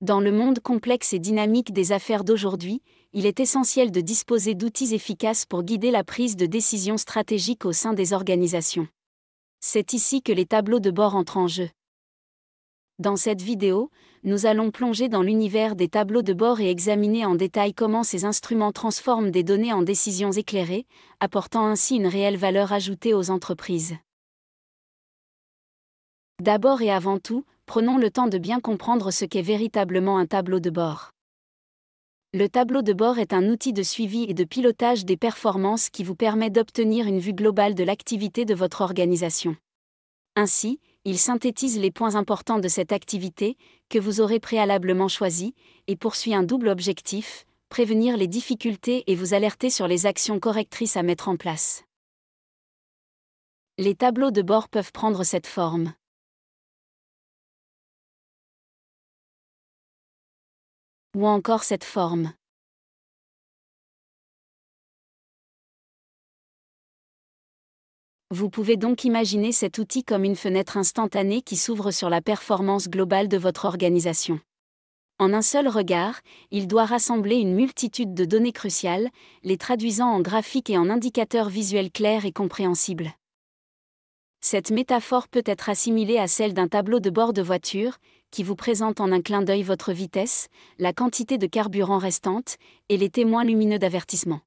Dans le monde complexe et dynamique des affaires d'aujourd'hui, il est essentiel de disposer d'outils efficaces pour guider la prise de décisions stratégiques au sein des organisations. C'est ici que les tableaux de bord entrent en jeu. Dans cette vidéo, nous allons plonger dans l'univers des tableaux de bord et examiner en détail comment ces instruments transforment des données en décisions éclairées, apportant ainsi une réelle valeur ajoutée aux entreprises. D'abord et avant tout, prenons le temps de bien comprendre ce qu'est véritablement un tableau de bord. Le tableau de bord est un outil de suivi et de pilotage des performances qui vous permet d'obtenir une vue globale de l'activité de votre organisation. Ainsi, il synthétise les points importants de cette activité, que vous aurez préalablement choisie, et poursuit un double objectif, prévenir les difficultés et vous alerter sur les actions correctrices à mettre en place. Les tableaux de bord peuvent prendre cette forme. Ou encore cette forme. Vous pouvez donc imaginer cet outil comme une fenêtre instantanée qui s'ouvre sur la performance globale de votre organisation. En un seul regard, il doit rassembler une multitude de données cruciales, les traduisant en graphiques et en indicateurs visuels clairs et compréhensibles. Cette métaphore peut être assimilée à celle d'un tableau de bord de voiture, qui vous présente en un clin d'œil votre vitesse, la quantité de carburant restante, et les témoins lumineux d'avertissement.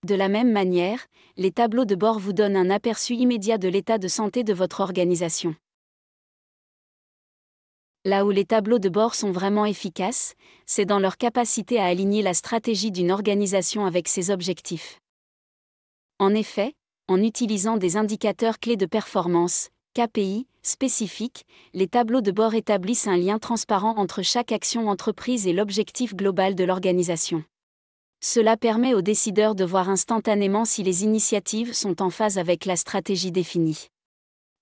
De la même manière, les tableaux de bord vous donnent un aperçu immédiat de l'état de santé de votre organisation. Là où les tableaux de bord sont vraiment efficaces, c'est dans leur capacité à aligner la stratégie d'une organisation avec ses objectifs. En effet, en utilisant des indicateurs clés de performance, KPI, spécifiques, les tableaux de bord établissent un lien transparent entre chaque action entreprise et l'objectif global de l'organisation. Cela permet aux décideurs de voir instantanément si les initiatives sont en phase avec la stratégie définie.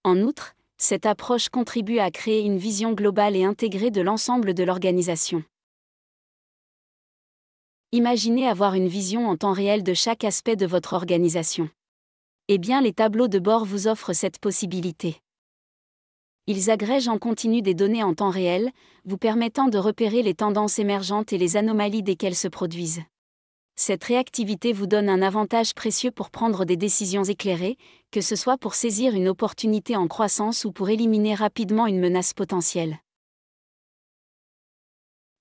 En outre, cette approche contribue à créer une vision globale et intégrée de l'ensemble de l'organisation. Imaginez avoir une vision en temps réel de chaque aspect de votre organisation. Eh bien, les tableaux de bord vous offrent cette possibilité. Ils agrègent en continu des données en temps réel, vous permettant de repérer les tendances émergentes et les anomalies dès qu'elles se produisent. Cette réactivité vous donne un avantage précieux pour prendre des décisions éclairées, que ce soit pour saisir une opportunité en croissance ou pour éliminer rapidement une menace potentielle.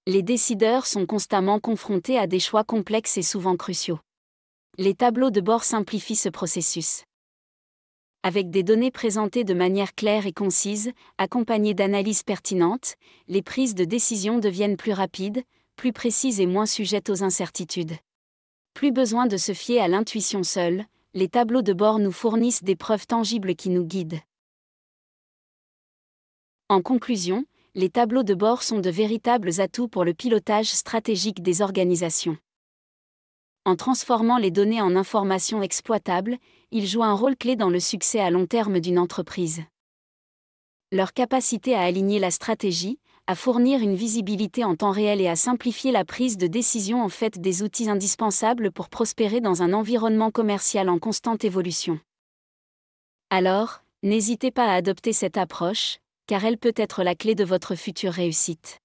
Les décideurs sont constamment confrontés à des choix complexes et souvent cruciaux. Les tableaux de bord simplifient ce processus. Avec des données présentées de manière claire et concise, accompagnées d'analyses pertinentes, les prises de décision deviennent plus rapides, plus précises et moins sujettes aux incertitudes. Plus besoin de se fier à l'intuition seule, les tableaux de bord nous fournissent des preuves tangibles qui nous guident. En conclusion, les tableaux de bord sont de véritables atouts pour le pilotage stratégique des organisations. En transformant les données en informations exploitables, ils jouent un rôle clé dans le succès à long terme d'une entreprise. Leur capacité à aligner la stratégie, à fournir une visibilité en temps réel et à simplifier la prise de décision en fait des outils indispensables pour prospérer dans un environnement commercial en constante évolution. Alors, n'hésitez pas à adopter cette approche, car elle peut être la clé de votre future réussite.